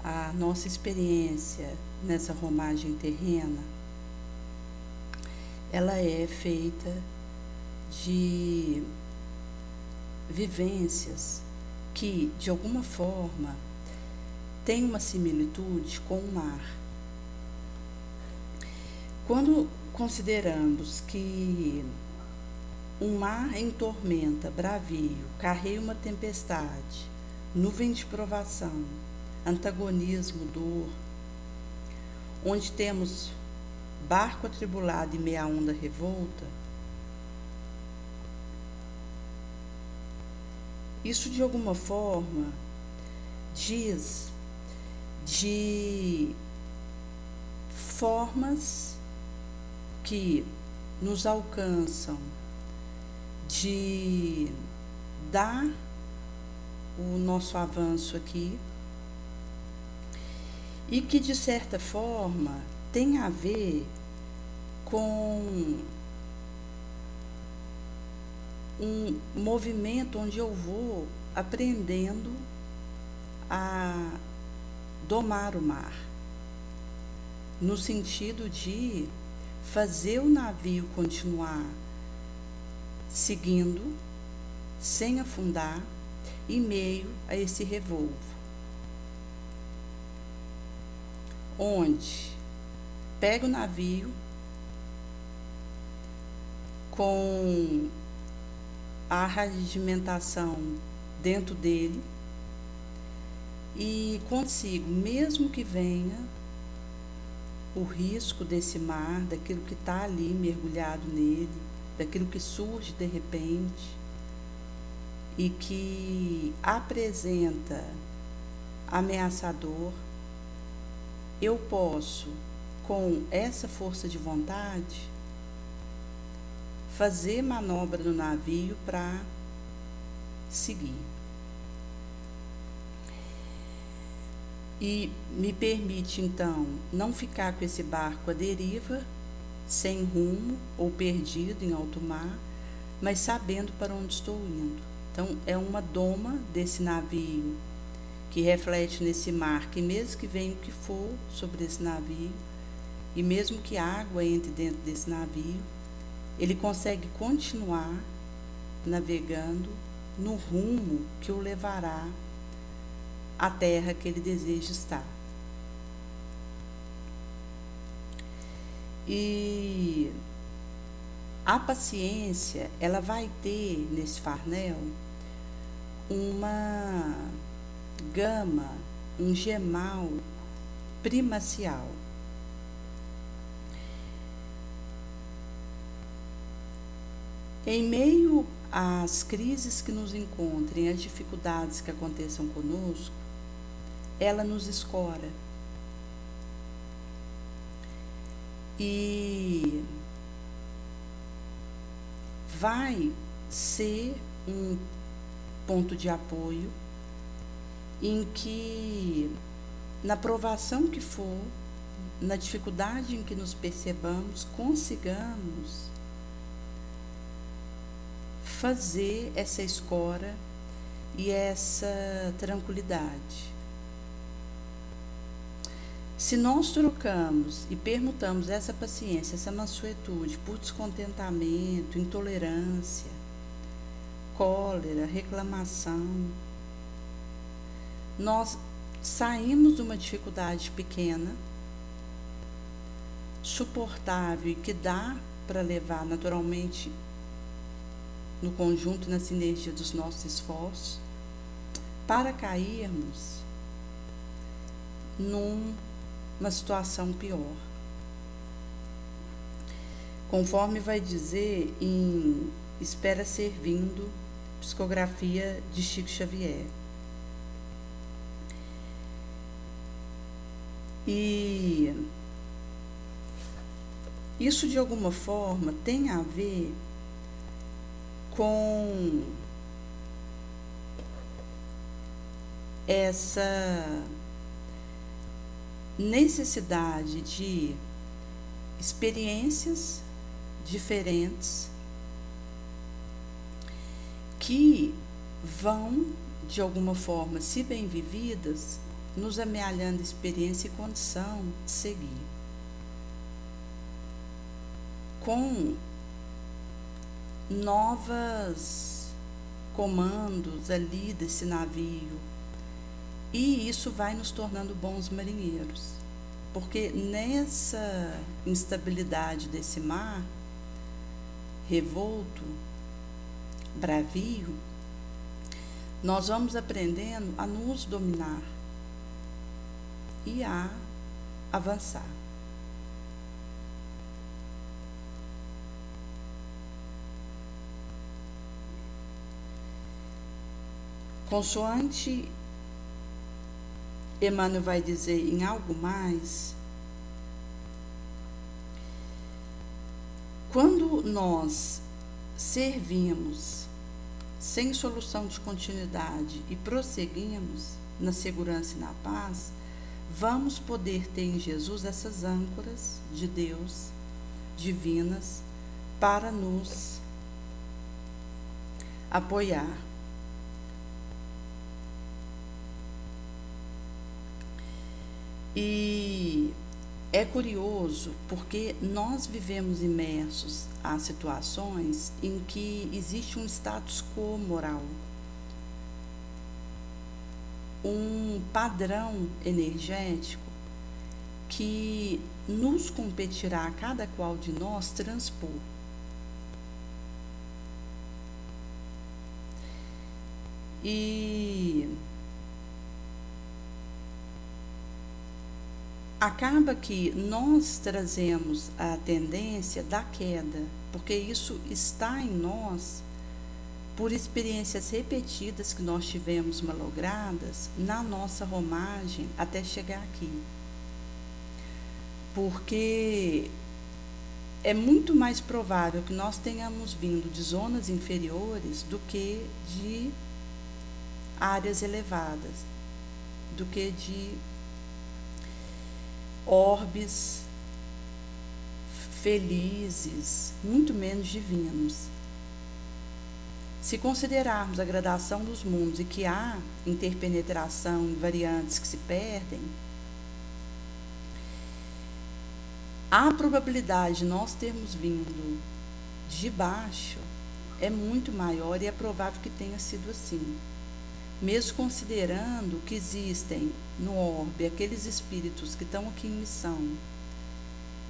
a nossa experiência nessa romagem terrena, ela é feita de vivências que, de alguma forma, têm uma similitude com o mar. Quando consideramos que um mar em tormenta, bravio, carrega uma tempestade, nuvem de provação, antagonismo, dor, onde temos barco atribulado e meia onda revolta, isso de alguma forma diz de formas que nos alcançam de dar o nosso avanço aqui e que de certa forma tem a ver com um movimento onde eu vou aprendendo a domar o mar, no sentido de fazer o navio continuar seguindo, sem afundar, em meio a esse revolvo, onde pega o navio com a arregimentação dentro dele e consigo, mesmo que venha o risco desse mar, daquilo que está ali mergulhado nele, daquilo que surge de repente e que apresenta ameaçador, eu posso, com essa força de vontade, fazer manobra no navio para seguir. E me permite, então, não ficar com esse barco à deriva, sem rumo ou perdido em alto mar, mas sabendo para onde estou indo. Então, é uma doma desse navio que reflete nesse mar, que mesmo que venha o que for sobre esse navio, e mesmo que a água entre dentro desse navio, ele consegue continuar navegando no rumo que o levará à terra que ele deseja estar. E a paciência, ela vai ter nesse farnel uma gama, um gemal primacial. Em meio às crises que nos encontrem, às dificuldades que aconteçam conosco, ela nos escora. E vai ser um ponto de apoio em que, na provação que for, na dificuldade em que nos percebamos, consigamos fazer essa escora e essa tranquilidade. Se nós trocamos e permutamos essa paciência, essa mansuetude por descontentamento, intolerância, cólera, reclamação, nós saímos de uma dificuldade pequena, suportável e que dá para levar naturalmente no conjunto, na sinergia dos nossos esforços, para cairmos numa situação pior. Conforme vai dizer em Espera Servindo, psicografia de Chico Xavier. E isso, de alguma forma, tem a ver com essa necessidade de experiências diferentes que vão, de alguma forma, se bem vividas, nos amealhando experiência e condição de seguir. Com novos comandos ali desse navio, e isso vai nos tornando bons marinheiros, porque nessa instabilidade desse mar revolto, bravio, nós vamos aprendendo a nos dominar e a avançar. Consoante Emmanuel vai dizer em algo mais, quando nós servimos sem solução de continuidade e prosseguimos na segurança e na paz, vamos poder ter em Jesus essas âncoras de Deus divinas para nos apoiar. E é curioso porque nós vivemos imersos a situações em que existe um status quo moral, um padrão energético que nos competirá a cada qual de nós transpor. E acaba que nós trazemos a tendência da queda, porque isso está em nós por experiências repetidas que nós tivemos malogradas na nossa romagem até chegar aqui. Porque é muito mais provável que nós tenhamos vindo de zonas inferiores do que de áreas elevadas, do que de orbes felizes, muito menos divinos. Se considerarmos a gradação dos mundos e que há interpenetração em variantes que se perdem, a probabilidade de nós termos vindo de baixo é muito maior e é provável que tenha sido assim. Mesmo considerando que existem no orbe aqueles espíritos que estão aqui em missão,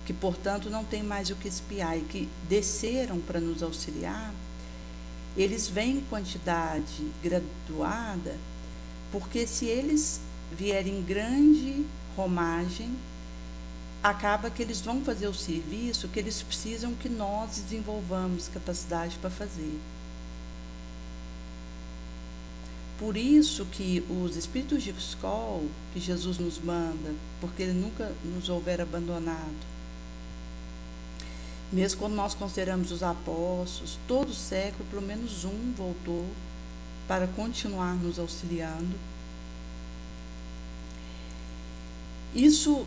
que portanto não tem mais o que espiar e que desceram para nos auxiliar, eles vêm em quantidade graduada, porque se eles vierem em grande romagem, acaba que eles vão fazer o serviço que eles precisam que nós desenvolvamos capacidade para fazer. Por isso que os espíritos de escola que Jesus nos manda, porque ele nunca nos houver abandonado, mesmo quando nós consideramos os apóstolos, todo século, pelo menos um voltou para continuar nos auxiliando. Isso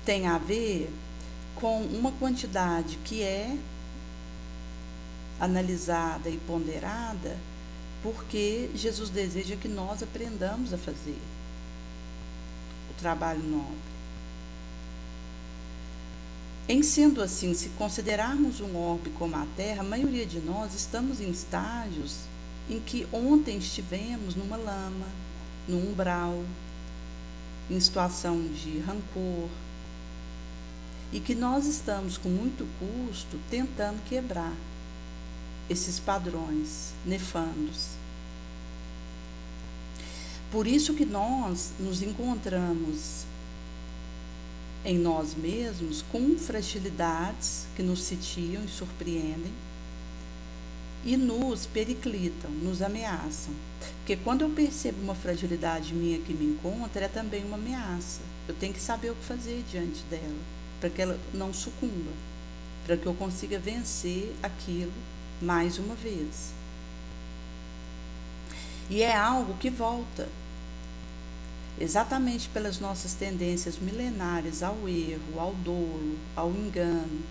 tem a ver com uma quantidade que é analisada e ponderada, porque Jesus deseja que nós aprendamos a fazer o trabalho nobre. Em sendo assim, se considerarmos um orbe como a Terra, a maioria de nós estamos em estágios em que ontem estivemos numa lama, num umbral, em situação de rancor, e que nós estamos com muito custo tentando quebrar esses padrões nefandos. Por isso que nós nos encontramos em nós mesmos com fragilidades que nos sitiam e surpreendem e nos periclitam, nos ameaçam. Porque quando eu percebo uma fragilidade minha que me encontra, é também uma ameaça. Eu tenho que saber o que fazer diante dela, para que ela não sucumba, para que eu consiga vencer aquilo mais uma vez. E é algo que volta, exatamente pelas nossas tendências milenares ao erro, ao dolo, ao engano.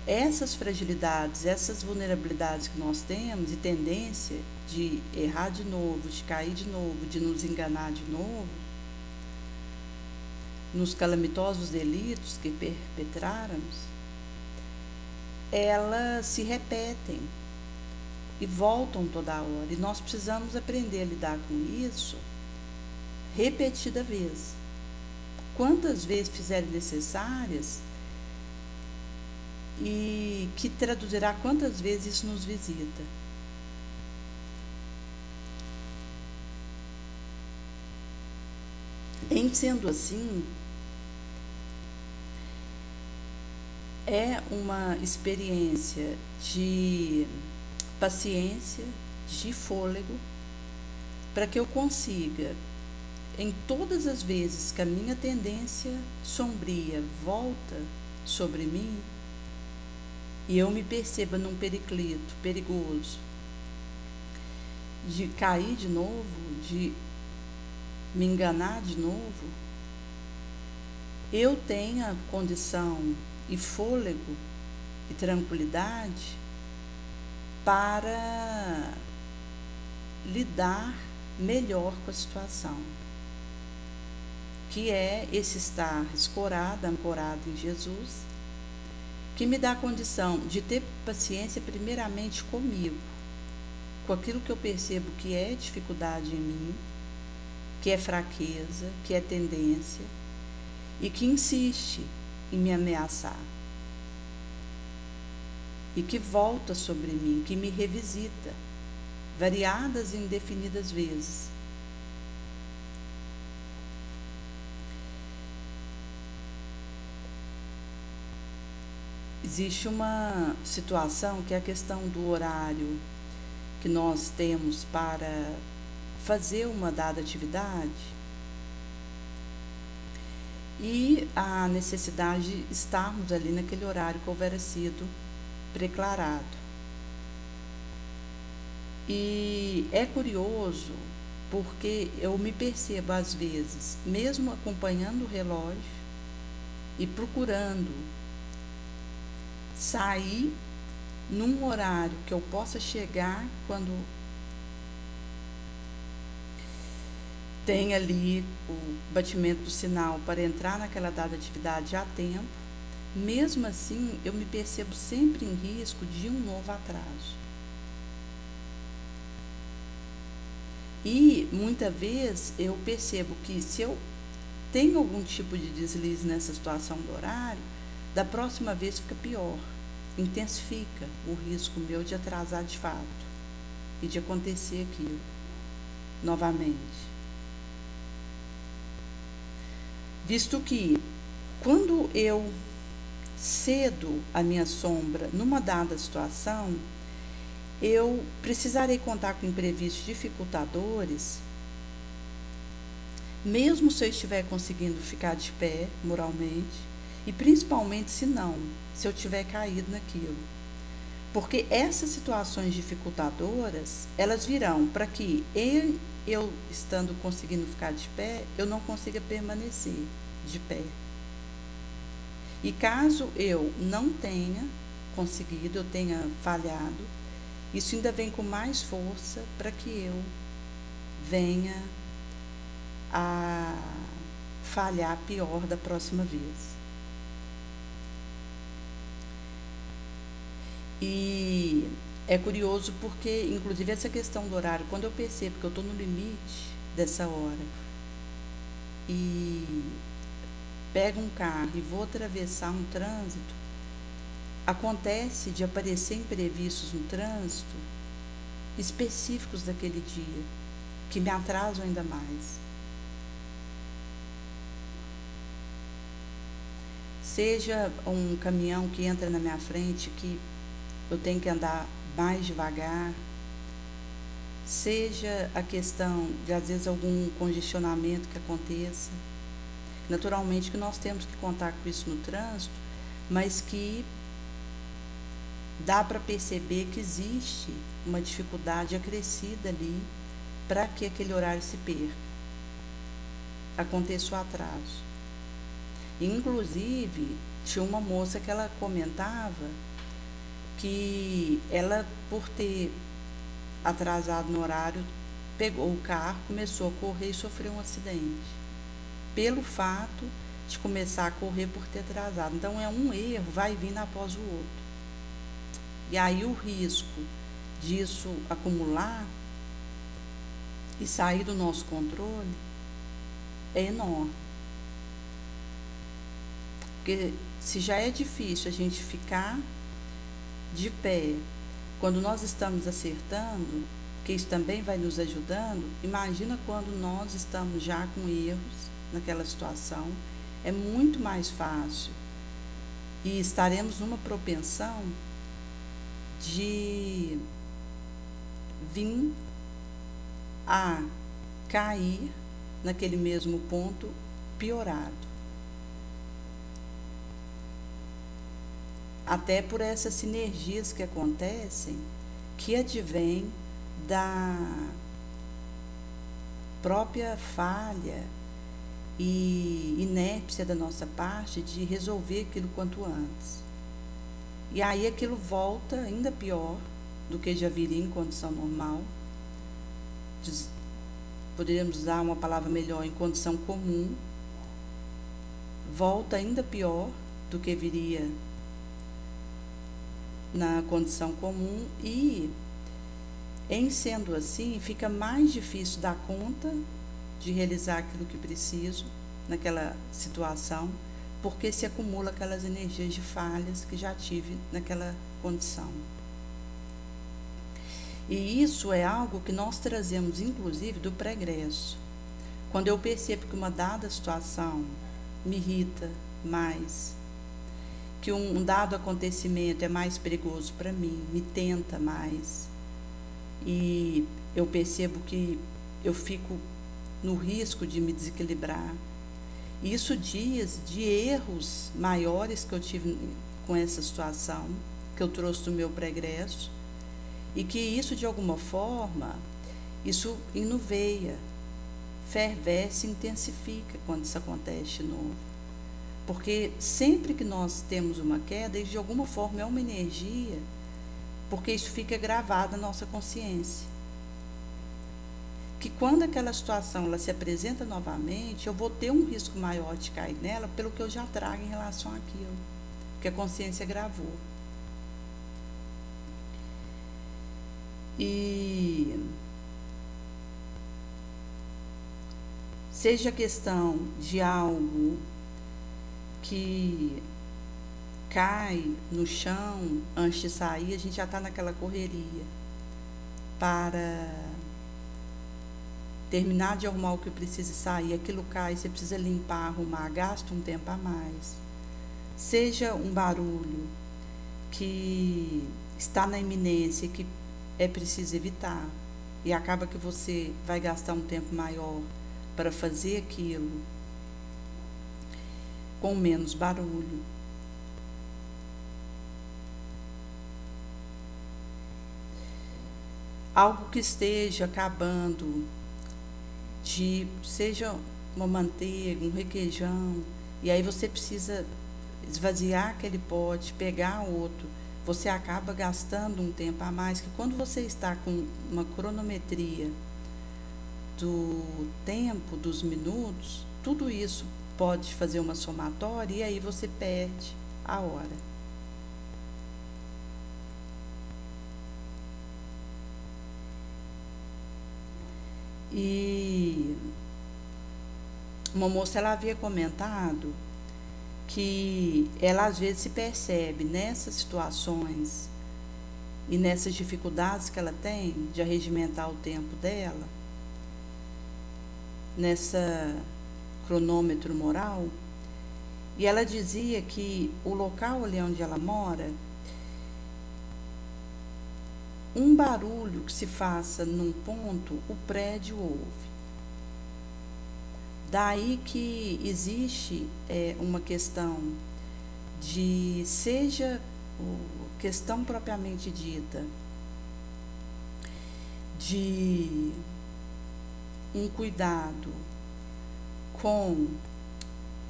Essas fragilidades, essas vulnerabilidades que nós temos e tendência de errar de novo, de cair de novo, de nos enganar de novo, nos calamitosos delitos que perpetráramos, elas se repetem e voltam toda hora. E nós precisamos aprender a lidar com isso repetida vez. Quantas vezes fizerem necessárias, e que traduzirá quantas vezes isso nos visita. Em sendo assim, é uma experiência de paciência, de fôlego, para que eu consiga, em todas as vezes que a minha tendência sombria volta sobre mim, e eu me perceba num periclito perigoso, de cair de novo, de me enganar de novo, eu tenha condição e fôlego e tranquilidade para lidar melhor com a situação, que é esse estar escorado, ancorado em Jesus, que me dá a condição de ter paciência primeiramente comigo, com aquilo que eu percebo que é dificuldade em mim, que é fraqueza, que é tendência, e que insiste em me ameaçar, e que volta sobre mim, que me revisita, variadas e indefinidas vezes. Existe uma situação que é a questão do horário que nós temos para fazer uma dada atividade e a necessidade de estarmos ali naquele horário que houvera sido preclarado. E é curioso porque eu me percebo às vezes, mesmo acompanhando o relógio e procurando sair num horário que eu possa chegar quando tem ali o batimento do sinal para entrar naquela dada atividade a tempo, mesmo assim eu me percebo sempre em risco de um novo atraso. E muitas vezes eu percebo que se eu tenho algum tipo de deslize nessa situação do horário, da próxima vez fica pior, intensifica o risco meu de atrasar de fato e de acontecer aquilo novamente. Visto que quando eu cedo a minha sombra numa dada situação, eu precisarei contar com imprevistos dificultadores, mesmo se eu estiver conseguindo ficar de pé moralmente, e principalmente se eu tiver caído naquilo. Porque essas situações dificultadoras, elas virão para que eu estando conseguindo ficar de pé, eu não consiga permanecer de pé. E caso eu não tenha conseguido, eu tenha falhado, isso ainda vem com mais força para que eu venha a falhar pior da próxima vez. E é curioso porque, inclusive, essa questão do horário, quando eu percebo que eu estou no limite dessa hora e pego um carro e vou atravessar um trânsito, acontece de aparecer imprevistos no trânsito específicos daquele dia, que me atrasam ainda mais. Seja um caminhão que entra na minha frente, que eu tenho que andar mais devagar, seja a questão de, às vezes, algum congestionamento que aconteça. Naturalmente que nós temos que contar com isso no trânsito, mas que dá para perceber que existe uma dificuldade acrescida ali para que aquele horário se perca, aconteça o atraso. Inclusive, tinha uma moça que ela comentava que ela, por ter atrasado no horário, pegou o carro, começou a correr e sofreu um acidente, pelo fato de começar a correr por ter atrasado. Então, é um erro, vai vindo após o outro. E aí o risco disso acumular e sair do nosso controle é enorme. Porque se já é difícil a gente ficar de pé quando nós estamos acertando, que isso também vai nos ajudando, imagina quando nós estamos já com erros naquela situação, é muito mais fácil e estaremos numa propensão de vir a cair naquele mesmo ponto piorado. Até por essas sinergias que acontecem, que advêm da própria falha e inércia da nossa parte de resolver aquilo quanto antes. E aí aquilo volta ainda pior do que já viria em condição normal. Poderíamos usar uma palavra melhor, em condição comum. Volta ainda pior do que viria na condição comum e, em sendo assim, fica mais difícil dar conta de realizar aquilo que preciso naquela situação, porque se acumula aquelas energias de falhas que já tive naquela condição. E isso é algo que nós trazemos, inclusive, do pregresso. Quando eu percebo que uma dada situação me irrita mais, que um dado acontecimento é mais perigoso para mim, me tenta mais, e eu percebo que eu fico no risco de me desequilibrar. Isso dias de erros maiores que eu tive com essa situação, que eu trouxe do meu pregresso, e que isso, de alguma forma, isso enuveia, fervesce, intensifica quando isso acontece de novo. Porque sempre que nós temos uma queda, isso de alguma forma é uma energia, porque isso fica gravado na nossa consciência. Que quando aquela situação ela se apresenta novamente, eu vou ter um risco maior de cair nela pelo que eu já trago em relação àquilo, que a consciência gravou. E seja questão de algo que cai no chão antes de sair, a gente já está naquela correria para terminar de arrumar o que precisa sair, aquilo cai, você precisa limpar, arrumar, gasta um tempo a mais. Seja um barulho que está na iminência, que é preciso evitar, e acaba que você vai gastar um tempo maior para fazer aquilo com menos barulho. Algo que esteja acabando de, seja uma manteiga, um requeijão, e aí você precisa esvaziar aquele pote, pegar outro, você acaba gastando um tempo a mais, que quando você está com uma cronometria do tempo, dos minutos, tudo isso pode fazer uma somatória e aí você perde a hora. E uma moça, ela havia comentado que ela às vezes se percebe nessas situações e nessas dificuldades que ela tem de arregimentar o tempo dela, nessa cronômetro moral, e ela dizia que o local ali onde ela mora, um barulho que se faça num ponto, o prédio ouve. Daí que existe uma questão de, seja questão propriamente dita, de um cuidado com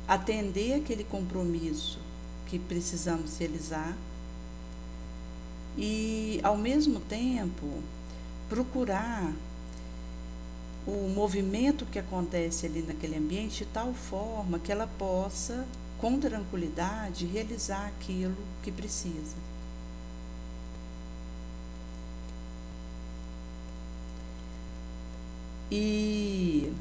atender aquele compromisso que precisamos realizar e, ao mesmo tempo, procurar o movimento que acontece ali naquele ambiente de tal forma que ela possa, com tranquilidade, realizar aquilo que precisa. E,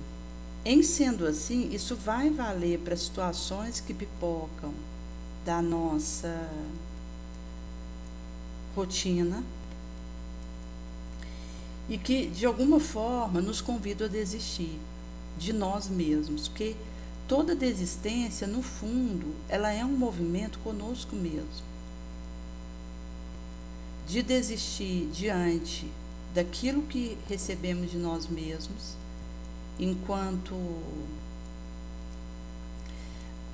em sendo assim, isso vai valer para situações que pipocam da nossa rotina e que, de alguma forma, nos convidam a desistir de nós mesmos, porque toda desistência, no fundo, ela é um movimento conosco mesmo, de desistir diante daquilo que recebemos de nós mesmos, enquanto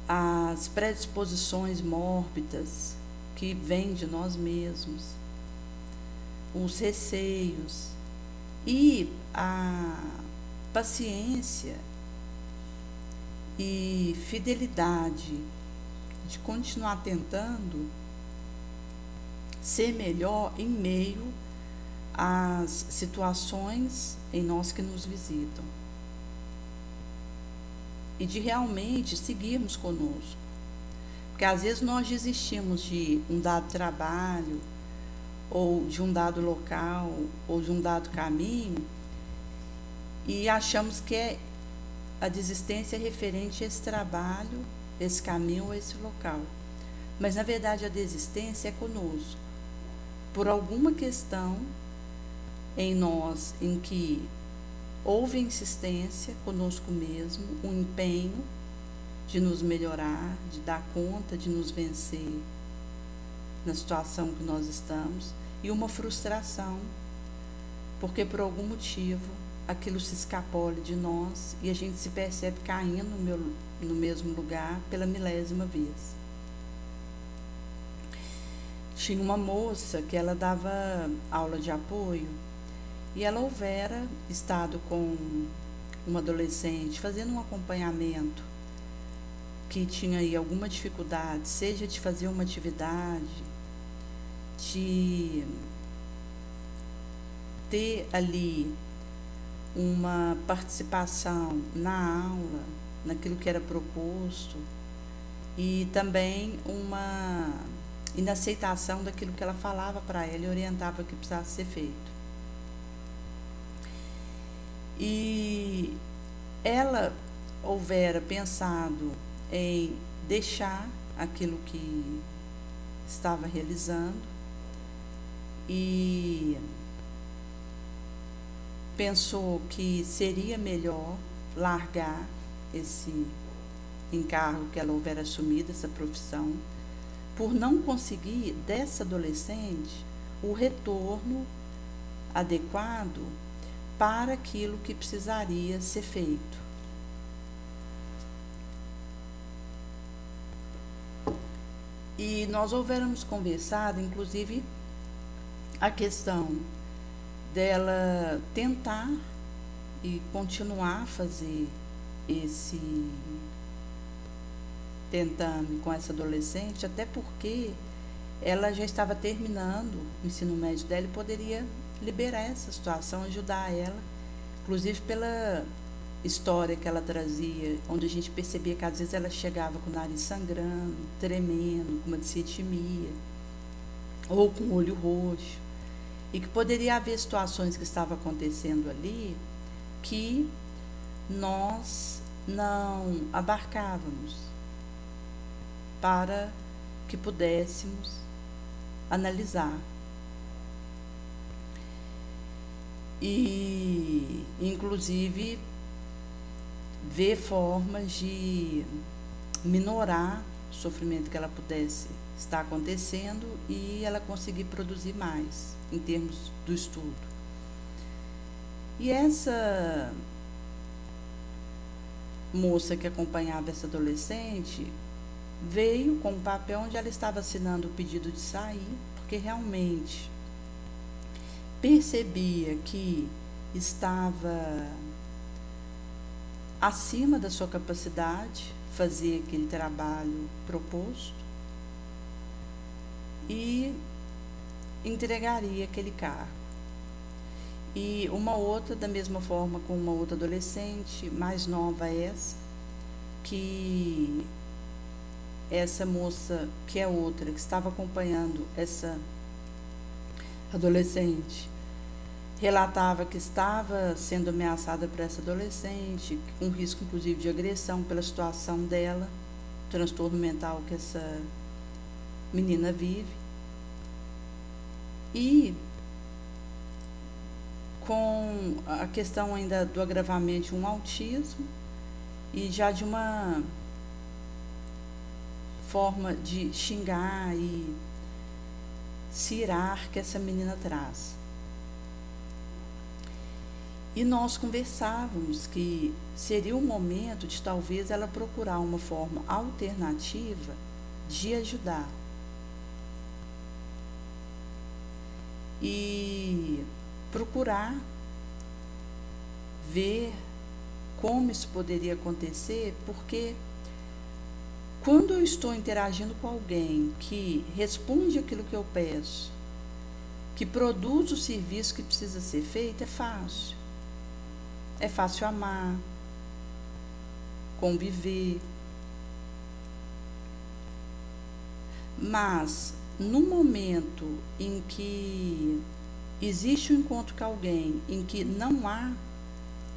as predisposições mórbidas que vêm de nós mesmos, os receios e a paciência e fidelidade de continuar tentando ser melhor em meio às situações em nós que nos visitam. E de realmente seguirmos conosco. Porque às vezes nós desistimos de um dado trabalho, ou de um dado local, ou de um dado caminho, e achamos que a desistência é referente a esse trabalho, esse caminho ou esse local. Mas na verdade a desistência é conosco. Por alguma questão em nós em que houve insistência conosco mesmo, um empenho de nos melhorar, de dar conta, de nos vencer na situação que nós estamos, e uma frustração, porque por algum motivo aquilo se escapole de nós e a gente se percebe caindo no mesmo lugar pela milésima vez. Tinha uma moça que ela dava aula de apoio e ela houvera estado com uma adolescente fazendo um acompanhamento que tinha aí alguma dificuldade, seja de fazer uma atividade, de ter ali uma participação na aula, naquilo que era proposto, e também uma inaceitação daquilo que ela falava para ela e orientava que precisasse ser feito. E ela houvera pensado em deixar aquilo que estava realizando e pensou que seria melhor largar esse encargo que ela houvera assumido, essa profissão, por não conseguir dessa adolescente o retorno adequado para aquilo que precisaria ser feito. E nós houvéramos conversado, inclusive, a questão dela tentar e continuar a fazer esse tentame com essa adolescente, até porque ela já estava terminando o ensino médio dela e poderia liberar essa situação, ajudar ela, inclusive pela história que ela trazia, onde a gente percebia que às vezes ela chegava com o nariz sangrando, tremendo, com uma discetimia, ou com o olho roxo, e que poderia haver situações que estavam acontecendo ali que nós não abarcávamos para que pudéssemos analisar. E, inclusive, ver formas de minorar o sofrimento que ela pudesse estar acontecendo e ela conseguir produzir mais em termos do estudo. E essa moça que acompanhava essa adolescente veio com um papel onde ela estava assinando o pedido de sair, porque realmente percebia que estava acima da sua capacidade fazer aquele trabalho proposto e entregaria aquele cargo. E uma outra, da mesma forma, com uma outra adolescente, mais nova essa, que essa moça, que é outra, que estava acompanhando essa adolescente, relatava que estava sendo ameaçada por essa adolescente, com risco inclusive de agressão pela situação dela, transtorno mental que essa menina vive. E com a questão ainda do agravamento de um autismo e já de uma forma de xingar e se irar que essa menina traz. E nós conversávamos que seria o momento de talvez ela procurar uma forma alternativa de ajudar. E procurar ver como isso poderia acontecer, porque quando eu estou interagindo com alguém que responde aquilo que eu peço, que produz o serviço que precisa ser feito, é fácil. É fácil amar, conviver. Mas, no momento em que existe um encontro com alguém em que não há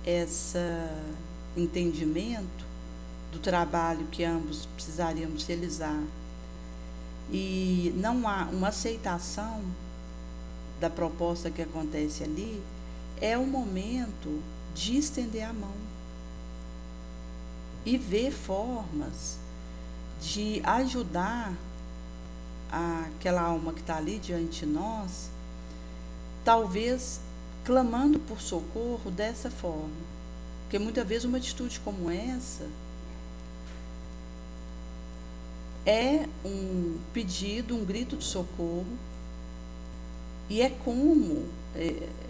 esse entendimento do trabalho que ambos precisaríamos realizar e não há uma aceitação da proposta que acontece ali, é o momento de estender a mão e ver formas de ajudar aquela alma que está ali diante de nós, talvez clamando por socorro dessa forma. Porque muitas vezes uma atitude como essa é um pedido, um grito de socorro, e é como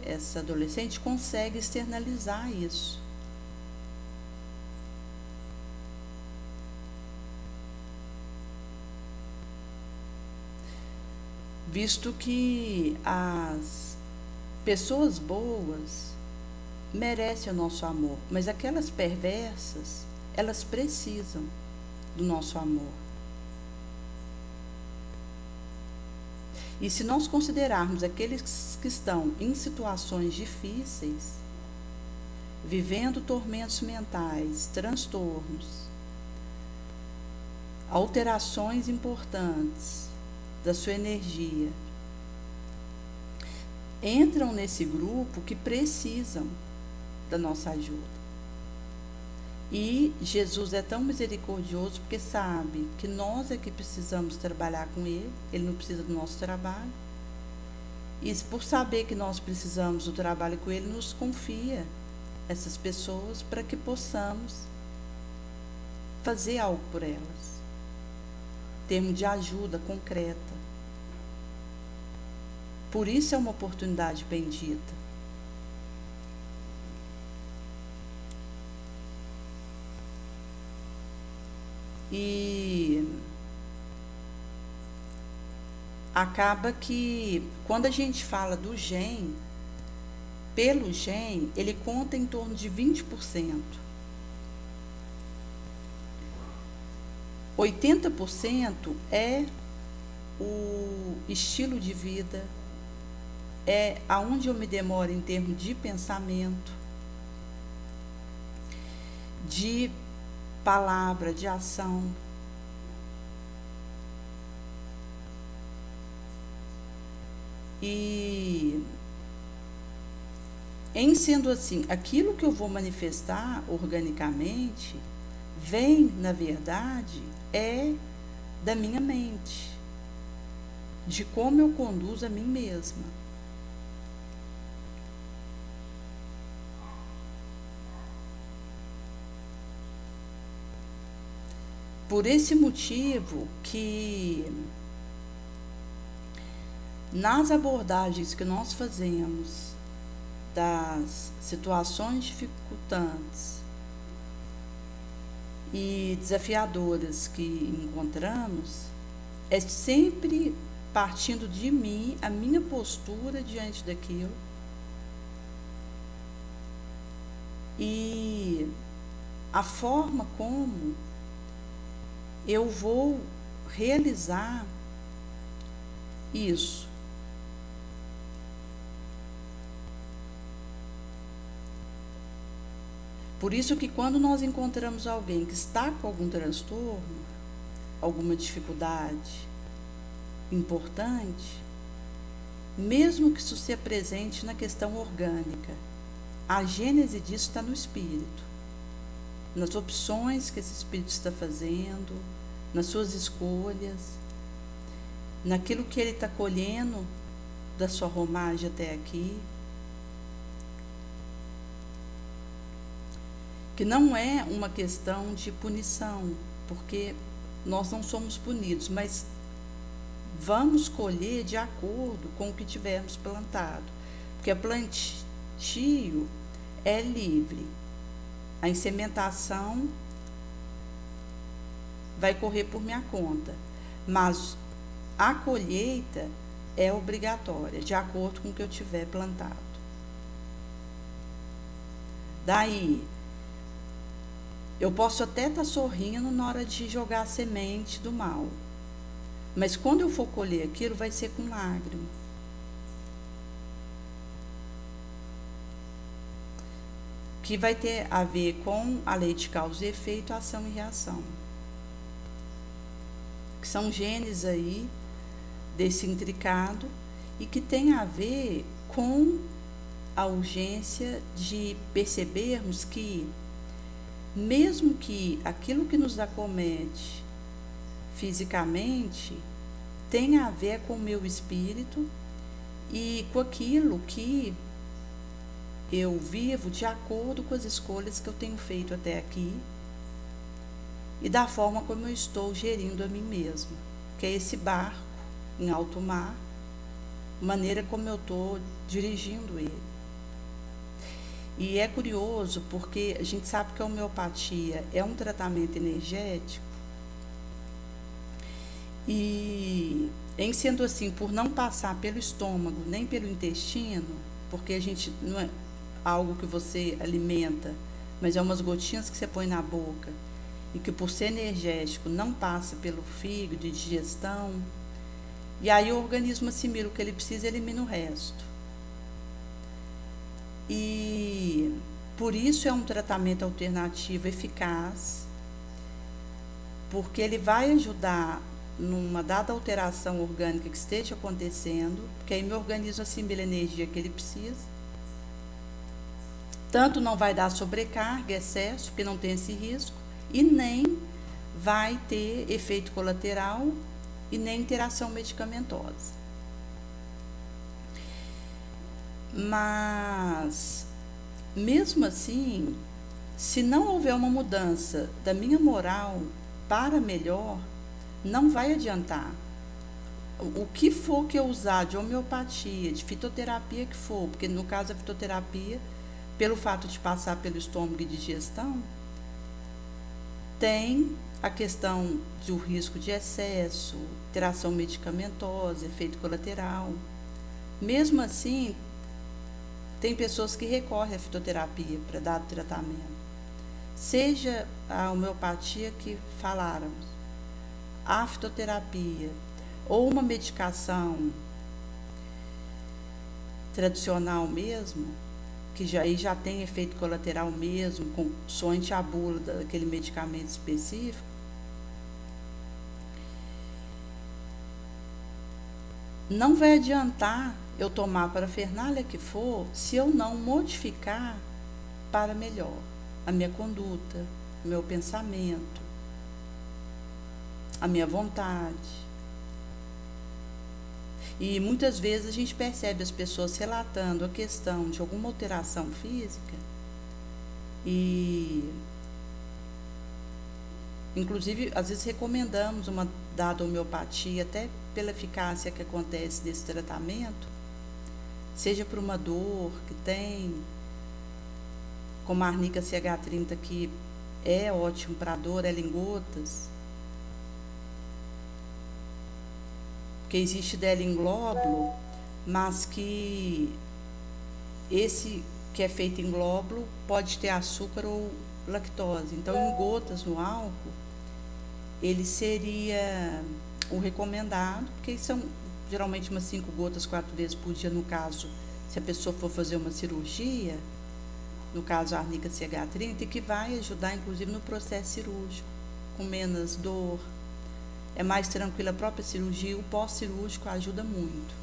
essa adolescente consegue externalizar isso. Visto que as pessoas boas merecem o nosso amor, mas aquelas perversas, elas precisam do nosso amor. E se nós considerarmos aqueles que estão em situações difíceis, vivendo tormentos mentais, transtornos, alterações importantes da sua energia, entram nesse grupo que precisam da nossa ajuda. E Jesus é tão misericordioso porque sabe que nós é que precisamos trabalhar com Ele, Ele não precisa do nosso trabalho. E por saber que nós precisamos do trabalho com Ele, nos confia essas pessoas para que possamos fazer algo por elas, termos de ajuda concreta. Por isso é uma oportunidade bendita. E acaba que, quando a gente fala do GEM, pelo GEM, ele conta em torno de 20%. 80% é o estilo de vida, é aonde eu me demoro em termos de pensamento, de palavra, de ação. E, em sendo assim, aquilo que eu vou manifestar organicamente, vem, na verdade, é da minha mente, de como eu conduzo a mim mesma. Por esse motivo que nas abordagens que nós fazemos das situações dificultantes e desafiadoras que encontramos, é sempre partindo de mim, a minha postura diante daquilo, E a forma como eu vou realizar isso. Por isso que quando nós encontramos alguém que está com algum transtorno, alguma dificuldade importante, mesmo que isso se apresente na questão orgânica, a gênese disso está no espírito, nas opções que esse espírito está fazendo, nas suas escolhas, naquilo que ele está colhendo da sua romagem até aqui, que não é uma questão de punição, porque nós não somos punidos, mas vamos colher de acordo com o que tivermos plantado, porque a plantio é livre, a insementação vai correr por minha conta, mas a colheita é obrigatória, de acordo com o que eu tiver plantado. Daí, eu posso até estar sorrindo na hora de jogar a semente do mal, mas quando eu for colher aquilo, vai ser com lágrima. Que vai ter a ver com a lei de causa e efeito, ação e reação. Que são genes aí desse intricado e que tem a ver com a urgência de percebermos que, mesmo que aquilo que nos acomete fisicamente tenha a ver com o meu espírito e com aquilo que eu vivo de acordo com as escolhas que eu tenho feito até aqui e da forma como eu estou gerindo a mim mesma, que é esse barco em alto mar, maneira como eu estou dirigindo ele. E é curioso porque a gente sabe que a homeopatia é um tratamento energético e, em sendo assim, por não passar pelo estômago nem pelo intestino, porque a gente não é algo que você alimenta, mas é umas gotinhas que você põe na boca e que, por ser energético, não passa pelo fígado de digestão, e aí o organismo assimila o que ele precisa e elimina o resto. E por isso é um tratamento alternativo eficaz, porque ele vai ajudar numa dada alteração orgânica que esteja acontecendo, porque aí meu organismo assimila a energia que ele precisa. Tanto não vai dar sobrecarga, excesso, porque não tem esse risco, e nem vai ter efeito colateral e nem interação medicamentosa. Mas, mesmo assim, se não houver uma mudança da minha moral para melhor, não vai adiantar. O que for que eu usar de homeopatia, de fitoterapia que for, porque no caso a fitoterapia, pelo fato de passar pelo estômago e digestão, tem a questão do risco de excesso, interação medicamentosa, efeito colateral. Mesmo assim, tem pessoas que recorrem à fitoterapia para dar tratamento. Seja a homeopatia que faláramos, a fitoterapia ou uma medicação tradicional mesmo, que já tem efeito colateral mesmo, com só antiabula daquele medicamento específico, não vai adiantar eu tomar parafernália que for, se eu não modificar para melhor a minha conduta, o meu pensamento, a minha vontade. E muitas vezes a gente percebe as pessoas relatando a questão de alguma alteração física e, inclusive, às vezes recomendamos uma dada homeopatia, até pela eficácia que acontece desse tratamento, seja por uma dor que tem, como a arnica CH30, que é ótimo para dor, ela em gotas, que existe dela em glóbulo, mas que esse que é feito em glóbulo, pode ter açúcar ou lactose. Então, em gotas no álcool, ele seria o recomendado, porque são geralmente umas 5 gotas 4 vezes por dia, no caso, se a pessoa for fazer uma cirurgia, no caso a arnica CH30, que vai ajudar inclusive no processo cirúrgico, com menos dor, é mais tranquila a própria cirurgia, o pós-cirúrgico ajuda muito.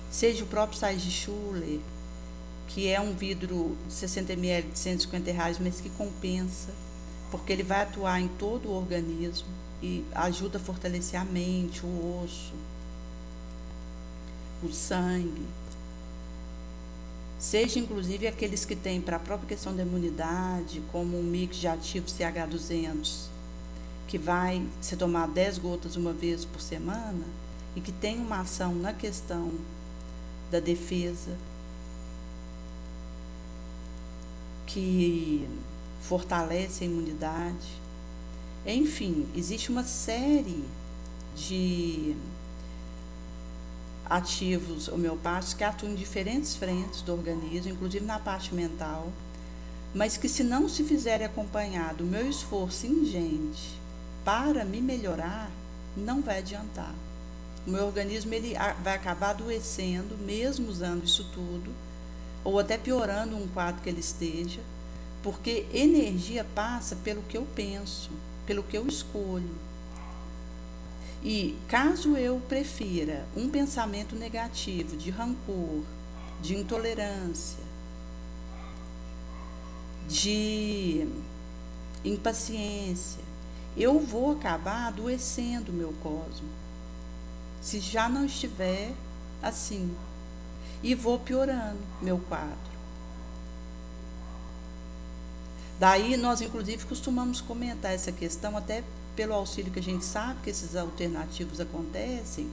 Seja o próprio sais de Schuller, que é um vidro de 60 ml de R$150, mas que compensa, porque ele vai atuar em todo o organismo e ajuda a fortalecer a mente, o osso, o sangue. Seja inclusive aqueles que têm para a própria questão da imunidade, como um mix de ativos CH200, que vai se tomar 10 gotas uma vez por semana e que tem uma ação na questão da defesa, que fortalece a imunidade. Enfim, existe uma série de ativos homeopáticos que atuam em diferentes frentes do organismo, inclusive na parte mental, mas que, se não se fizerem acompanhar do meu esforço ingente para me melhorar, não vai adiantar. O meu organismo ele vai acabar adoecendo, mesmo usando isso tudo, ou até piorando um quadro que ele esteja, porque energia passa pelo que eu penso, pelo que eu escolho. E caso eu prefira um pensamento negativo, de rancor, de intolerância, de impaciência, eu vou acabar adoecendo o meu cosmo, se já não estiver assim, e vou piorando meu quadro. Daí nós inclusive costumamos comentar essa questão, até pelo auxílio que a gente sabe que esses alternativos acontecem.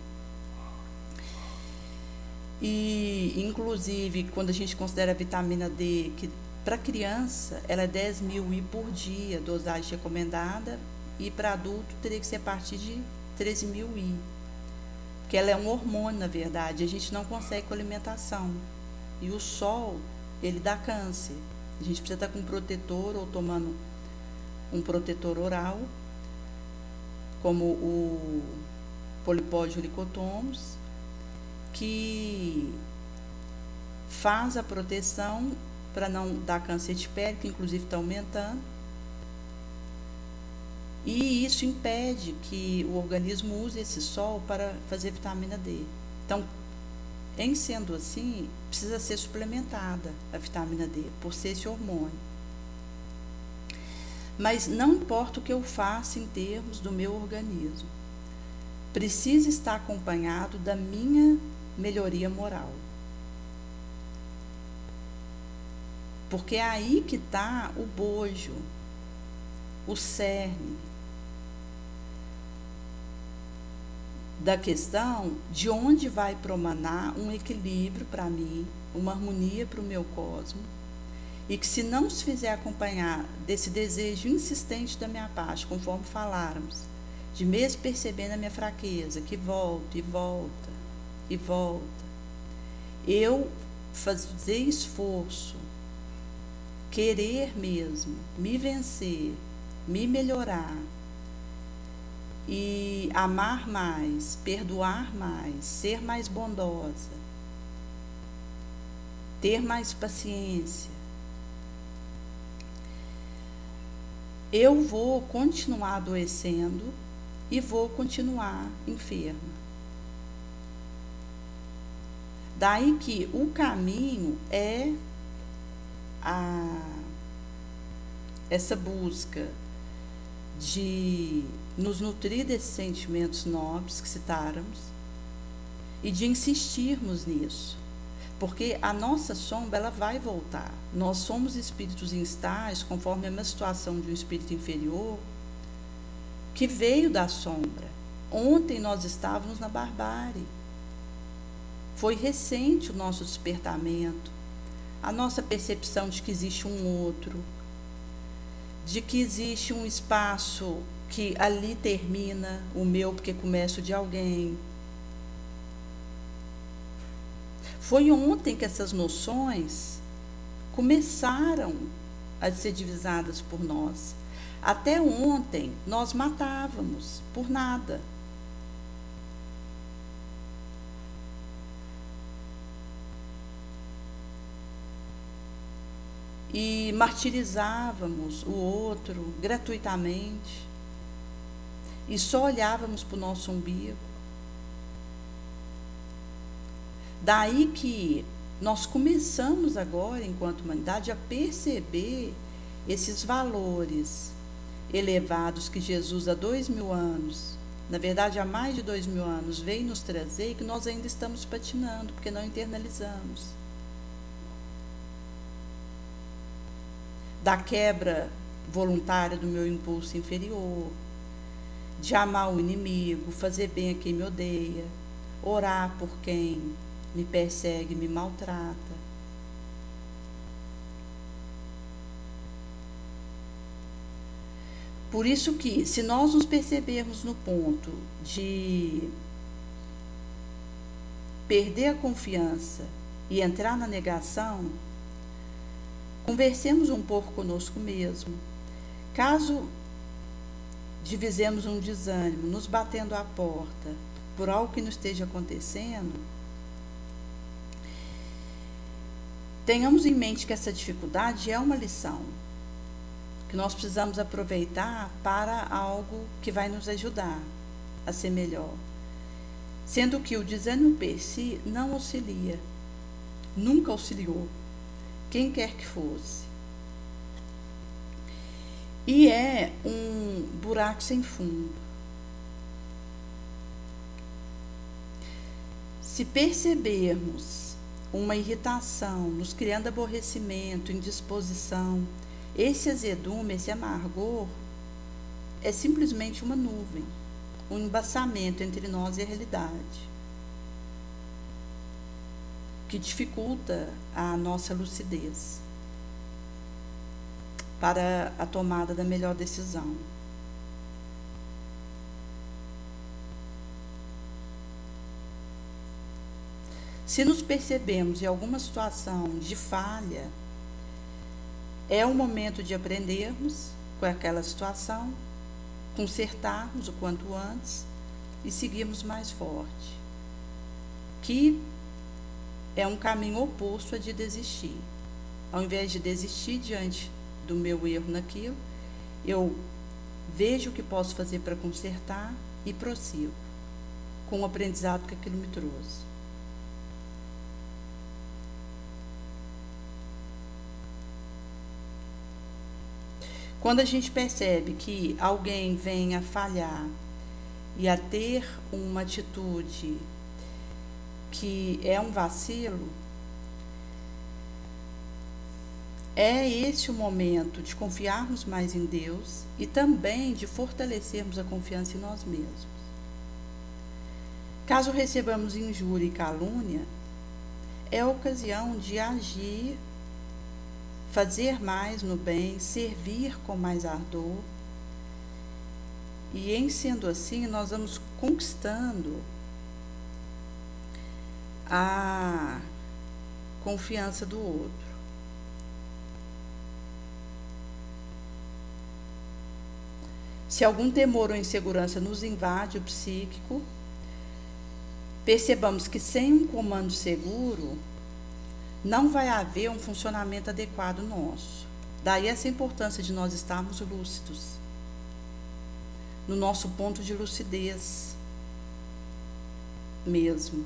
E inclusive quando a gente considera a vitamina D, que para criança ela é 10.000 IU por dia, dosagem recomendada, e para adulto teria que ser a partir de 13.000 IU, porque ela é um hormônio, na verdade, a gente não consegue com alimentação, e o sol, ele dá câncer, a gente precisa estar com um protetor ou tomando um protetor oral, como o polipódio licotomos, que faz a proteção para não dar câncer de pele, que inclusive está aumentando, e isso impede que o organismo use esse sol para fazer vitamina D. Então, em sendo assim, precisa ser suplementada a vitamina D, por ser esse hormônio. Mas não importa o que eu faça em termos do meu organismo, precisa estar acompanhado da minha melhoria moral. Porque é aí que está o bojo, o cerne da questão, de onde vai promanar um equilíbrio para mim, uma harmonia para o meu cosmo, e que, se não se fizer acompanhar desse desejo insistente da minha parte, conforme faláramos, de mesmo percebendo a minha fraqueza, que volta e volta e volta, eu fazer esforço, querer mesmo, me vencer, me melhorar, e amar mais, perdoar mais, ser mais bondosa, ter mais paciência, eu vou continuar adoecendo e vou continuar enferma. Daí que o caminho é essa busca de nos nutrir desses sentimentos nobres que citáramos e de insistirmos nisso, porque a nossa sombra ela vai voltar. Nós somos espíritos em estágios, conforme a mesma situação de um espírito inferior que veio da sombra. Ontem nós estávamos na barbárie, foi recente o nosso despertamento, a nossa percepção de que existe um outro, de que existe um espaço que ali termina o meu porque começa o de alguém. Foi ontem que essas noções começaram a ser divisadas por nós. Até ontem nós matávamos por nada. E martirizávamos o outro gratuitamente. E só olhávamos para o nosso umbigo. Daí que nós começamos agora, enquanto humanidade, a perceber esses valores elevados que Jesus há 2000 anos, na verdade há mais de 2000 anos, veio nos trazer, e que nós ainda estamos patinando, porque não internalizamos. Da quebra voluntária do meu impulso inferior, de amar o inimigo, fazer bem a quem me odeia, orar por quem me persegue, me maltrata. Por isso que, se nós nos percebermos no ponto de perder a confiança e entrar na negação, conversemos um pouco conosco mesmo. Caso divisemos um desânimo, nos batendo à porta por algo que não esteja acontecendo, tenhamos em mente que essa dificuldade é uma lição, que nós precisamos aproveitar para algo que vai nos ajudar a ser melhor. Sendo que o desânimo per si não auxilia, nunca auxiliou, quem quer que fosse. E é um buraco sem fundo. Se percebermos uma irritação, nos criando aborrecimento, indisposição, esse azedume, esse amargor, é simplesmente uma nuvem, um embaçamento entre nós e a realidade, que dificulta a nossa lucidez para a tomada da melhor decisão. Se nos percebemos em alguma situação de falha, é o momento de aprendermos com aquela situação, consertarmos o quanto antes e seguirmos mais forte, que é um caminho oposto a de desistir. Ao invés de desistir diante do meu erro naquilo, eu vejo o que posso fazer para consertar e prossigo com o aprendizado que aquilo me trouxe. Quando a gente percebe que alguém vem a falhar e a ter uma atitude que é um vacilo, é esse o momento de confiarmos mais em Deus e também de fortalecermos a confiança em nós mesmos. Caso recebamos injúria e calúnia, é a ocasião de agir, fazer mais no bem, servir com mais ardor. E em sendo assim, nós vamos conquistando a confiança do outro. Se algum temor ou insegurança nos invade o psíquico, percebamos que sem um comando seguro, não vai haver um funcionamento adequado nosso. Daí essa importância de nós estarmos lúcidos, no nosso ponto de lucidez mesmo,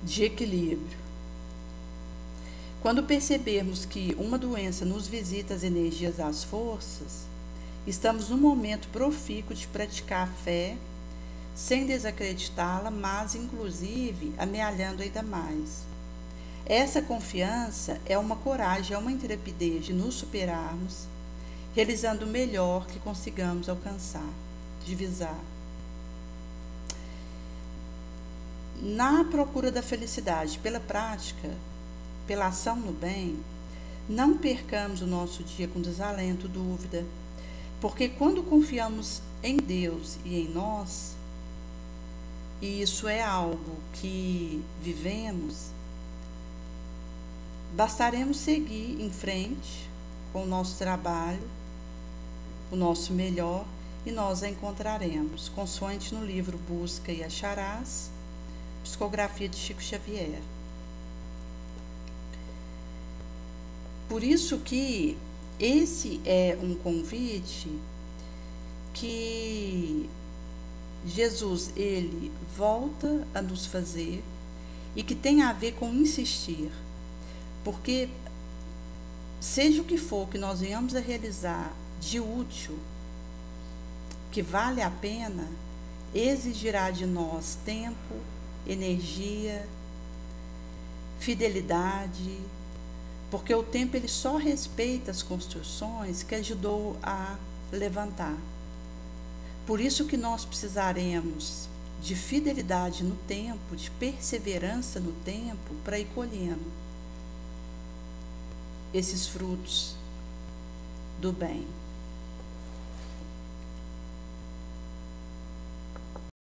de equilíbrio. Quando percebermos que uma doença nos visita as energias das forças, estamos num momento profícuo de praticar a fé, sem desacreditá-la, mas inclusive amealhando ainda mais. Essa confiança é uma coragem, é uma intrepidez de nos superarmos, realizando o melhor que consigamos alcançar, divisar. Na procura da felicidade pela prática, pela ação no bem, não percamos o nosso dia com desalento, dúvida, porque quando confiamos em Deus e em nós, e isso é algo que vivemos, bastaremos seguir em frente com o nosso trabalho, o nosso melhor, e nós a encontraremos, consoante no livro Busca e Acharás, psicografia de Chico Xavier. Por isso que esse é um convite que Jesus, ele volta a nos fazer e que tem a ver com insistir, porque seja o que for que nós venhamos a realizar de útil, que vale a pena, exigirá de nós tempo, energia, fidelidade, porque o tempo ele só respeita as construções que ajudou a levantar. Por isso que nós precisaremos de fidelidade no tempo, de perseverança no tempo, para ir colhendo esses frutos do bem.